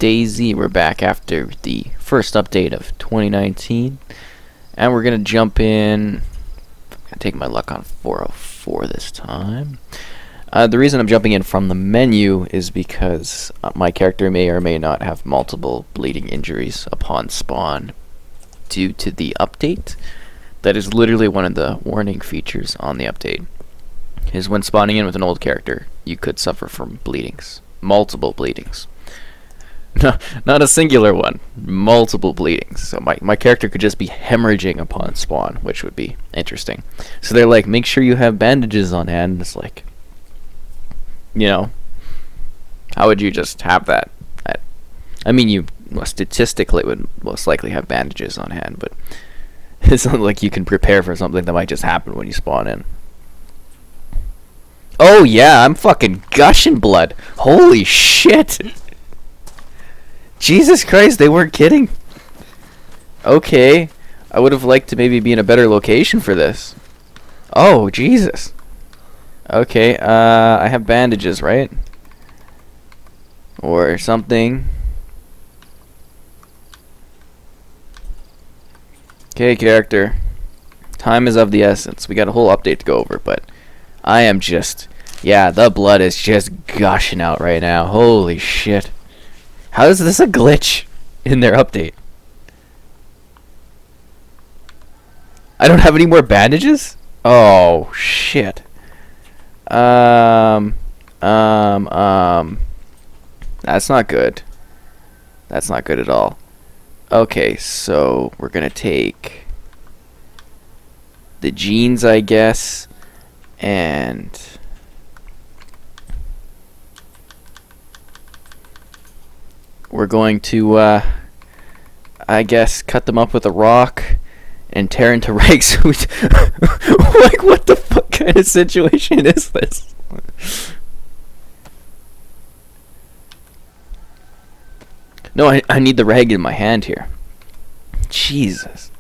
DayZ. We're back after the first update of 2019, and we're gonna jump in. I'm gonna take my luck on 404 this time. The reason I'm jumping in from the menu is because my character may or may not have multiple bleeding injuries upon spawn due to the update. That is literally one of the warning features on the update, is when spawning in with an old character, you could suffer from bleedings. Multiple bleedings. No, not a singular one. Multiple bleedings. So my character could just be hemorrhaging upon spawn, which would be interesting. So they're like, make sure you have bandages on hand. It's like, you know, how would you just have that? I mean, you statistically would most likely have bandages on hand, but it's not like you can prepare for something that might just happen when you spawn in. Oh yeah, I'm fucking gushing blood. Holy shit. Jesus Christ, they weren't kidding. Okay, I would have liked to maybe be in a better location for this. Oh, Jesus. Okay, I have bandages, right? Or something. Okay, character. Time is of the essence. We got a whole update to go over, but I am just... yeah, the blood is just gushing out right now. Holy shit. How is this a glitch in their update? I don't have any more bandages? Oh, shit. That's not good. That's not good at all. Okay, so we're gonna take the jeans, I guess, and we're going to, I guess, cut them up with a rock and tear into rags. Like, what the fuck kind of situation is this? No, I need the rag in my hand here. Jesus.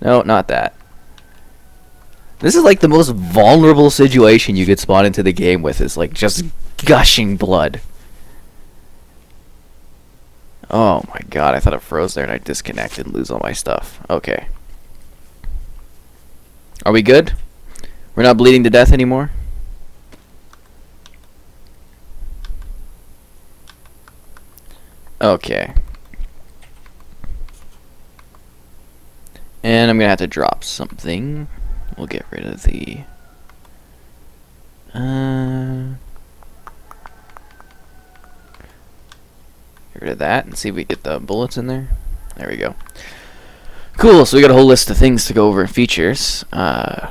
No, not that. This is like the most vulnerable situation you could spawn into the game with, is like just gushing blood. Oh my god, I thought it froze there and I disconnected and lose all my stuff. Okay. Are we good? We're not bleeding to death anymore? Okay. And I'm gonna have to drop something. We'll get rid of the... get rid of that and see if we get the bullets in there. There we go. Cool, so we got a whole list of things to go over in features. Now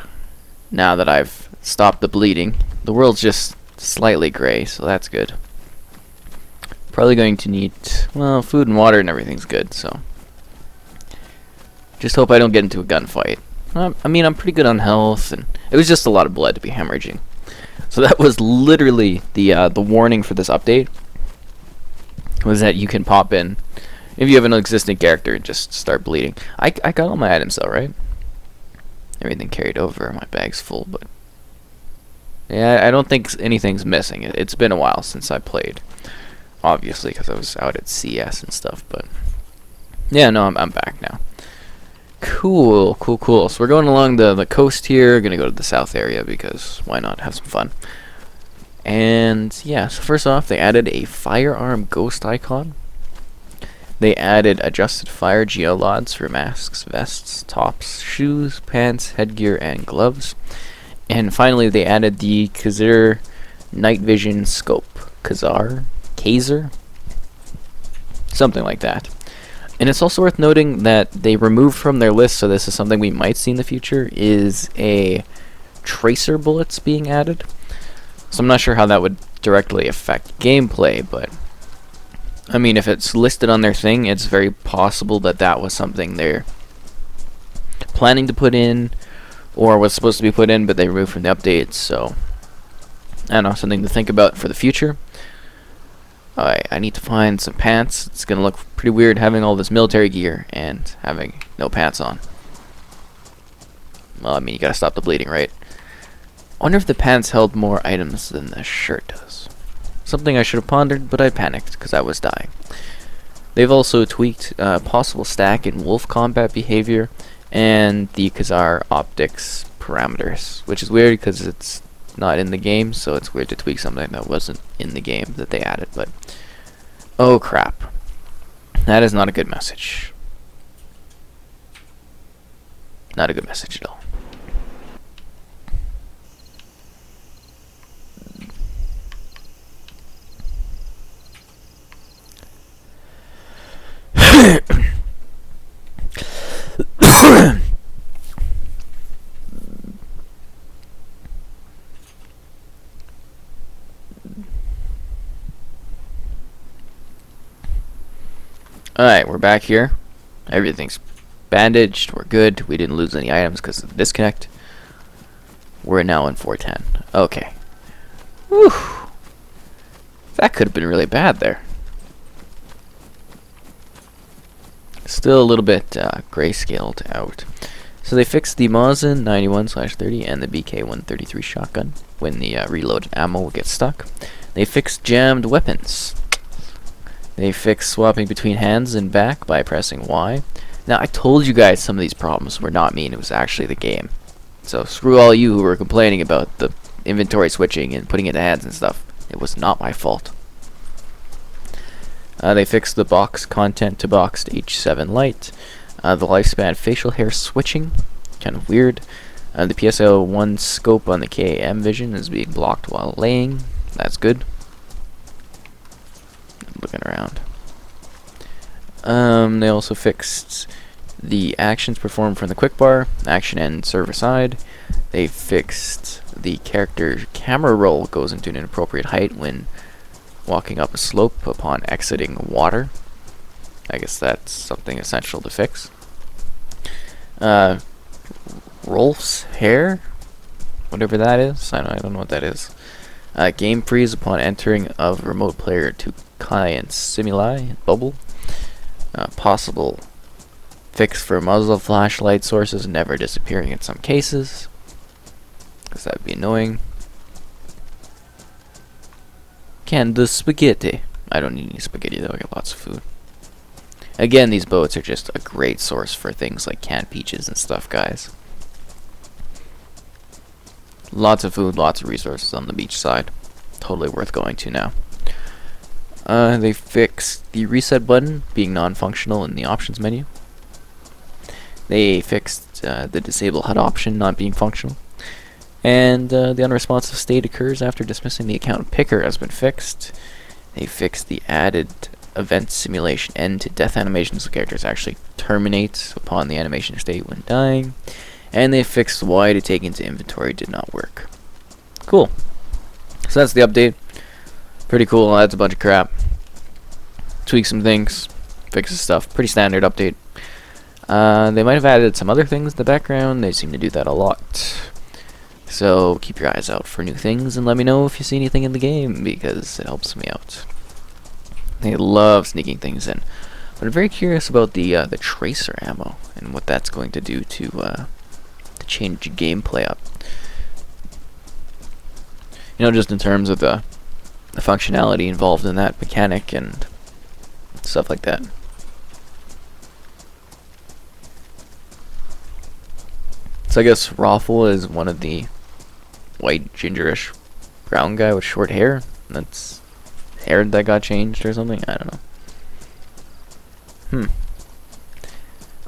that I've stopped the bleeding. The world's just slightly gray, so that's good. Probably going to need, well, food and water and everything's good, so just hope I don't get into a gunfight. I mean, I'm pretty good on health, and it was just a lot of blood to be hemorrhaging. So that was literally the warning for this update, was that you can pop in if you have an existing character and just start bleeding. I got all my items though, right? Everything carried over, my bag's full, but yeah, I don't think anything's missing. It's been a while since I played. Obviously, because I was out at CS and stuff, but yeah, no, I'm back now. Cool. So we're going along the coast here. Gonna go to the south area because why not have some fun? And yeah, so first off, they added a firearm ghost icon. They added adjusted fire geolods for masks, vests, tops, shoes, pants, headgear, and gloves. And finally, they added the Kazir night vision scope. Kazir? Something like that. And it's also worth noting that they removed from their list, so this is something we might see in the future, is a tracer bullets being added. So I'm not sure how that would directly affect gameplay, but I mean, if it's listed on their thing, it's very possible that that was something they're planning to put in, or was supposed to be put in, but they removed from the updates, so I don't know, something to think about for the future. Alright, I need to find some pants. It's gonna look pretty weird having all this military gear and having no pants on. Well, I mean, you gotta stop the bleeding, right? I wonder if the pants held more items than the shirt does. Something I should have pondered, but I panicked because I was dying. They've also tweaked possible stack and wolf combat behavior and the Khazar optics parameters, which is weird because it's not in the game, so it's weird to tweak something that wasn't in the game that they added. But oh crap, that is not a good message. Not a good message at all. Alright, we're back here. Everything's bandaged. We're good. We didn't lose any items because of the disconnect. We're now in 410. Okay. Whew. That could have been really bad there. Still a little bit grayscaled out. So they fixed the Mosin 91/30 and the BK-133 shotgun when the reloaded ammo will get stuck. They fixed jammed weapons. They fixed swapping between hands and back by pressing Y. Now, I told you guys some of these problems were not me, and it was actually the game. So screw all you who were complaining about the inventory switching and putting it in hands and stuff. It was not my fault. They fixed the box content to boxed H7 light. The lifespan facial hair switching, kind of weird. The PSO1 scope on the KAM vision is being blocked while laying. That's good. Looking around. They also fixed the actions performed from the quick bar, action and server side. They fixed the character camera roll goes into an inappropriate height when walking up a slope upon exiting water. I guess that's something essential to fix. Rolf's hair, whatever that is, I don't know what that is. Game freeze upon entering of remote player to client simuli bubble. Possible fix for muzzle flashlight sources never disappearing in some cases, because that would be annoying. Canned the spaghetti. I don't need any spaghetti though, I got lots of food. Again, these boats are just a great source for things like canned peaches and stuff, guys. Lots of food, lots of resources on the beach side. Totally worth going to now. They fixed the reset button being non-functional in the options menu. They fixed the disable HUD option not being functional. And the unresponsive state occurs after dismissing the account picker has been fixed. They fixed the added event simulation end to death animations so characters actually terminate upon the animation state when dying. And they fixed Y to take into inventory did not work. Cool. So that's the update. Pretty cool. Adds a bunch of crap. Tweaks some things. Fixes stuff. Pretty standard update. They might have added some other things in the background. They seem to do that a lot. So keep your eyes out for new things and let me know if you see anything in the game because it helps me out. They love sneaking things in. But I'm very curious about the tracer ammo and what that's going to do to change gameplay up. You know, just in terms of the functionality involved in that mechanic and stuff like that. So I guess Raffle is one of the white, gingerish, brown guy with short hair. That's hair that got changed or something? I don't know.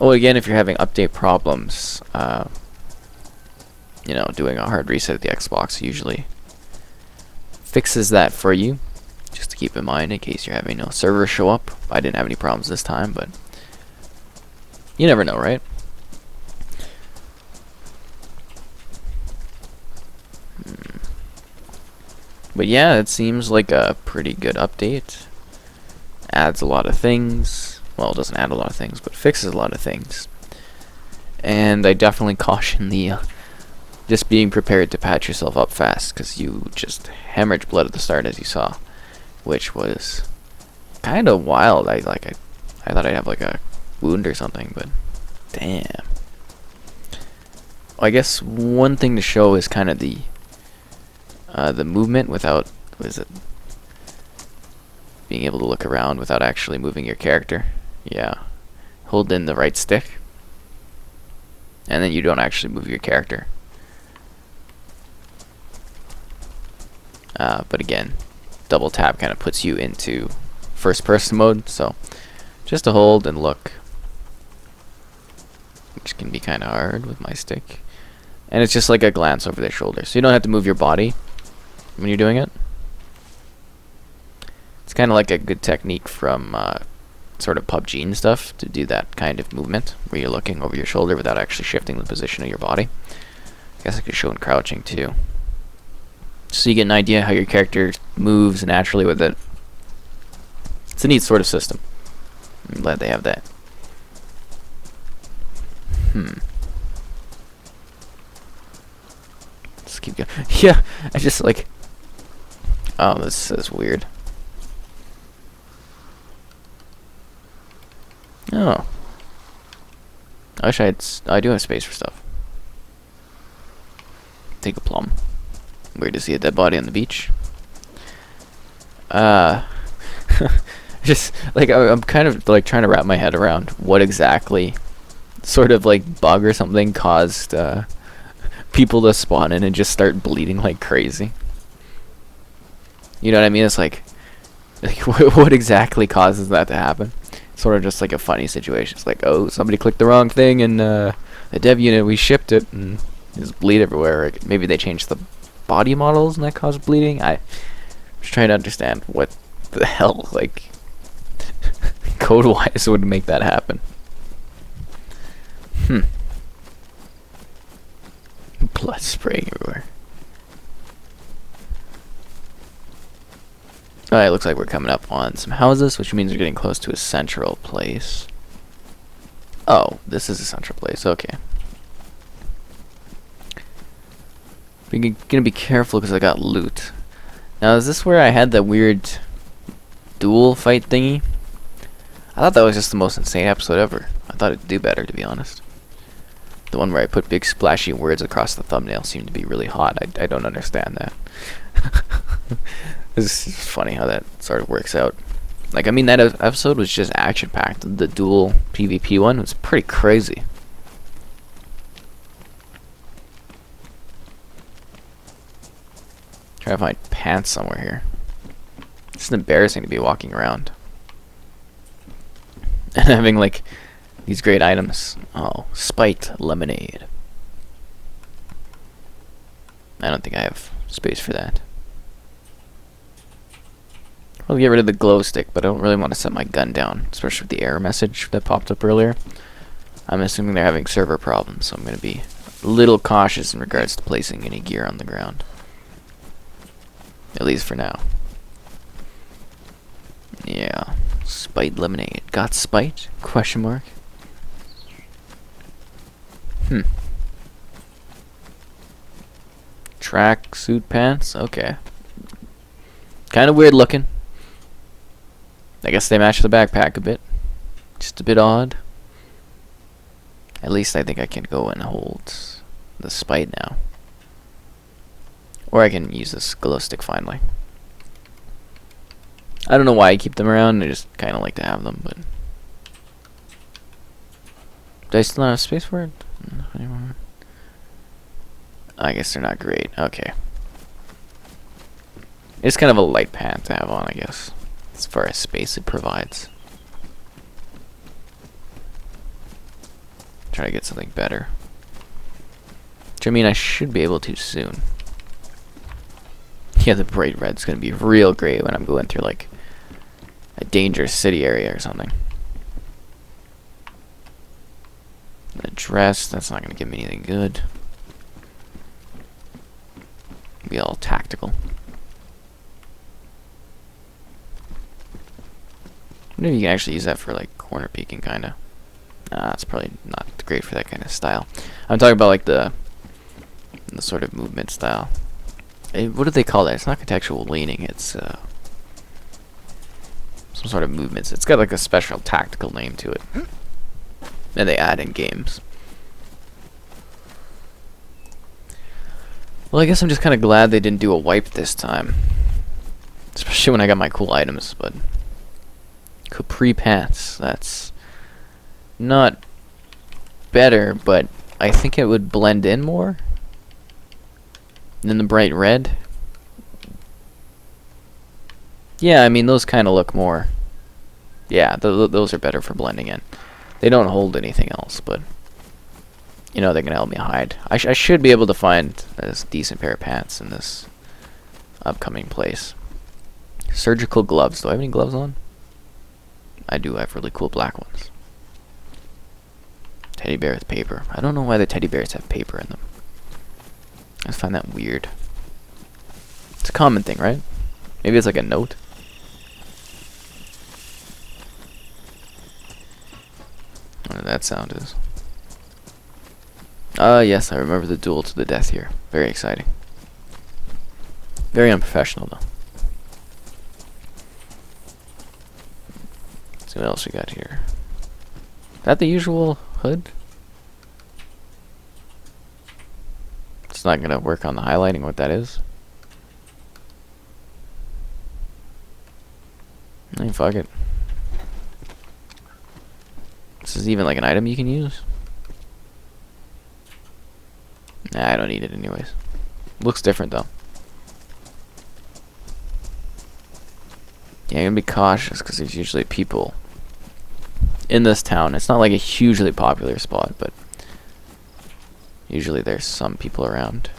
Oh, again, if you're having update problems, you know, doing a hard reset of the Xbox usually fixes that for you. Just to keep in mind in case you're having no servers show up. I didn't have any problems this time, but you never know, right? But yeah, it seems like a pretty good update. Adds a lot of things. Well, it doesn't add a lot of things, but fixes a lot of things. And I definitely caution the just being prepared to patch yourself up fast, because you just hemorrhaged blood at the start, as you saw, which was kind of wild. I thought I'd have like a wound or something, but damn. I guess one thing to show is kind of the movement without, what is it? being able to look around without actually moving your character. Yeah. Hold in the right stick, and then you don't actually move your character. But again, double tap kind of puts you into first person mode, so just to hold and look, which can be kind of hard with my stick. And it's just like a glance over their shoulder, so you don't have to move your body when you're doing it. It's kind of like a good technique from sort of PUBG and stuff to do that kind of movement where you're looking over your shoulder without actually shifting the position of your body. I guess I could show in crouching too, so you get an idea how your character moves naturally with it. It's a neat sort of system. I'm glad they have that. Let's keep going. Yeah, I just like... Oh, this is weird. Oh. I wish I do have space for stuff. Take a plum. Weird to see a dead body on the beach. Just like I'm kind of like trying to wrap my head around what exactly sort of like bug or something caused people to spawn in and just start bleeding like crazy. You know what I mean? It's like what exactly causes that to happen? Sort of just like a funny situation. It's like, oh, somebody clicked the wrong thing and the dev unit, we shipped it and just bleed everywhere. Like, maybe they changed the body models and that caused bleeding. I'm just trying to understand what the hell, like, code-wise would make that happen. Blood spraying everywhere. Alright, looks like we're coming up on some houses, which means we're getting close to a central place. Oh, this is a central place, okay. We're gonna be careful because I got loot. Now, is this where I had that weird duel fight thingy? I thought that was just the most insane episode ever. I thought it'd do better, to be honest. The one where I put big splashy words across the thumbnail seemed to be really hot. I don't understand that. It's funny how that sort of works out. Like, I mean, that episode was just action-packed. The dual PvP one was pretty crazy. Try to find pants somewhere here. It's embarrassing to be walking around and having like these great items. Oh, spiked lemonade. I don't think I have space for that. I'll get rid of the glow stick, but I don't really want to set my gun down, especially with the error message that popped up earlier. I'm assuming they're having server problems, so I'm going to be a little cautious in regards to placing any gear on the ground. At least for now. Yeah. Spite lemonade. Got spite? Question mark. Track suit pants? Okay. Kind of weird looking. I guess they match the backpack a bit. Just a bit odd. At least I think I can go and hold the spite now. Or I can use this glow stick finally. I don't know why I keep them around. I just kind of like to have them, but... Do I still not have space for it? I guess they're not great. Okay. It's kind of a light pant to have on, I guess, as far as space it provides. Try to get something better. Which, I mean, I should be able to soon. Yeah, the bright red's gonna be real great when I'm going through, like, a dangerous city area or something. The dress, that's not gonna give me anything good. Be all tactical. I wonder if you can actually use that for, like, corner peeking, kinda. Nah, it's probably not great for that kind of style. I'm talking about, like, the sort of movement style. What do they call that? It's not contextual leaning, it's some sort of movements. It's got like a special tactical name to it. And they add in games. Well, I guess I'm just kind of glad they didn't do a wipe this time. Especially when I got my cool items, but Capri pants. That's not better, but I think it would blend in more than the bright red. Yeah, I mean, those kind of look more... Yeah, those are better for blending in. They don't hold anything else, but... You know, they're going to help me hide. I should be able to find a decent pair of pants in this upcoming place. Surgical gloves. Do I have any gloves on? I do have really cool black ones. Teddy bear with paper. I don't know why the teddy bears have paper in them. I find that weird. It's a common thing, right? Maybe it's like a note. What that sound is. Yes, I remember the duel to the death here. Very exciting. Very unprofessional, though. Let's see what else we got here. Is that the usual hood? It's not going to work on the highlighting what that is. I mean, fuck it. This is even like an item you can use? Nah, I don't need it anyways. Looks different though. Yeah, I'm gonna be cautious because there's usually people in this town. It's not like a hugely popular spot, but usually there's some people around.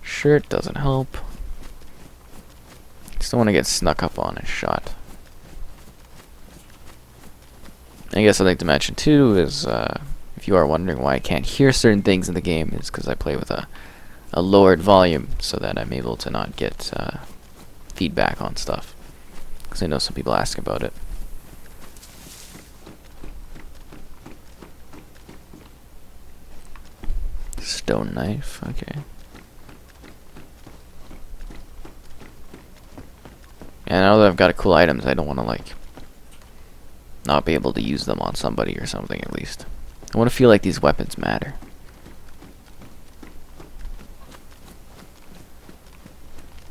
Shirt doesn't help. Just don't want to get snuck up on and shot. I guess I'd like to mention too is if you are wondering why I can't hear certain things in the game, is because I play with a lowered volume so that I'm able to not get feedback on stuff. Because I know some people ask about it. Stone knife, okay. And now that I've got cool items, I don't want to like not be able to use them on somebody or something at least. I want to feel like these weapons matter.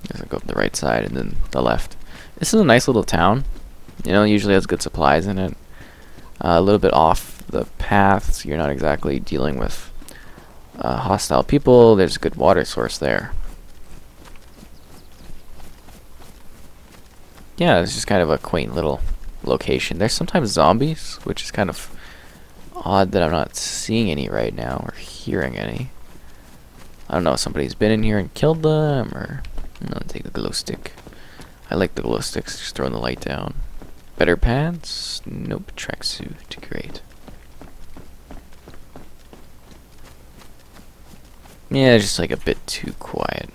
Guess I'll go up the right side and then the left. This is a nice little town. You know, usually has good supplies in it. A little bit off the path, so you're not exactly dealing with hostile people. There's a good water source there. Yeah, it's just kind of a quaint little location. There's sometimes zombies, which is kind of odd that I'm not seeing any right now or hearing any. I don't know if somebody's been in here and killed them, or I'll take the glow stick. I like the glow sticks, just throwing the light down. Better pants? Nope. Tracksuit. Great. Yeah, just like a bit too quiet.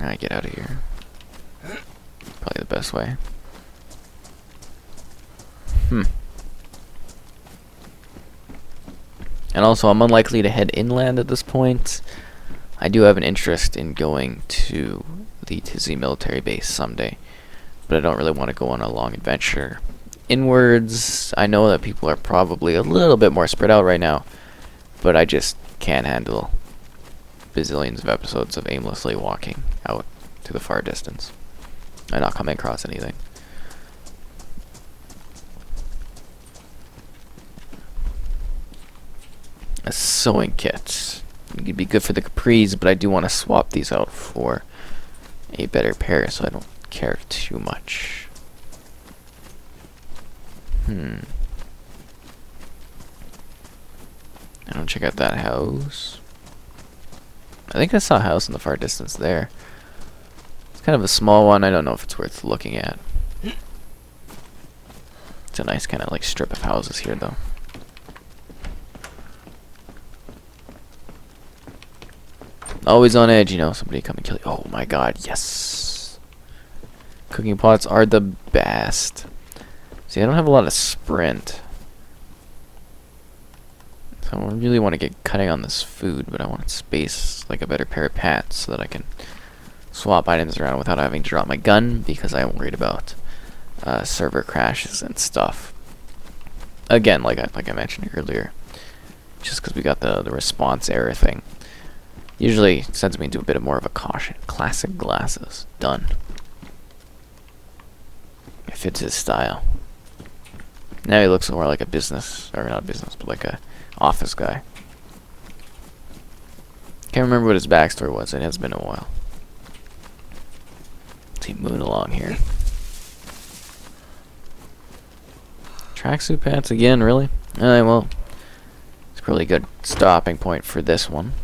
Alright, get out of here. Probably the best way. And also, I'm unlikely to head inland at this point. I do have an interest in going to the DayZ military base someday, but I don't really want to go on a long adventure inwards. I know that people are probably a little bit more spread out right now, but I just can't handle bazillions of episodes of aimlessly walking out to the far distance and not coming across anything. A sewing kit. It could be good for the capris, but I do want to swap these out for a better pair, so I don't care too much. I don't check out that house. I think I saw a house in the far distance there. It's kind of a small one. I don't know if it's worth looking at. It's a nice kind of like strip of houses here, though. Always on edge, you know, somebody come and kill you. Oh my god, yes! Cooking pots are the best. See, I don't have a lot of sprint. So I really want to get cutting on this food, but I want space, like a better pair of pants, so that I can swap items around without having to drop my gun, because I am worried about server crashes and stuff. Again, like I mentioned earlier, just because we got the response error thing. Usually sends me into a bit of more of a caution. Classic glasses. Done. It fits his style. Now he looks more like a business, or not business, but like a office guy. Can't remember what his backstory was. It has been a while. Let's keep moving along here. Tracksuit pants again, really? Alright, well, it's a really good stopping point for this one.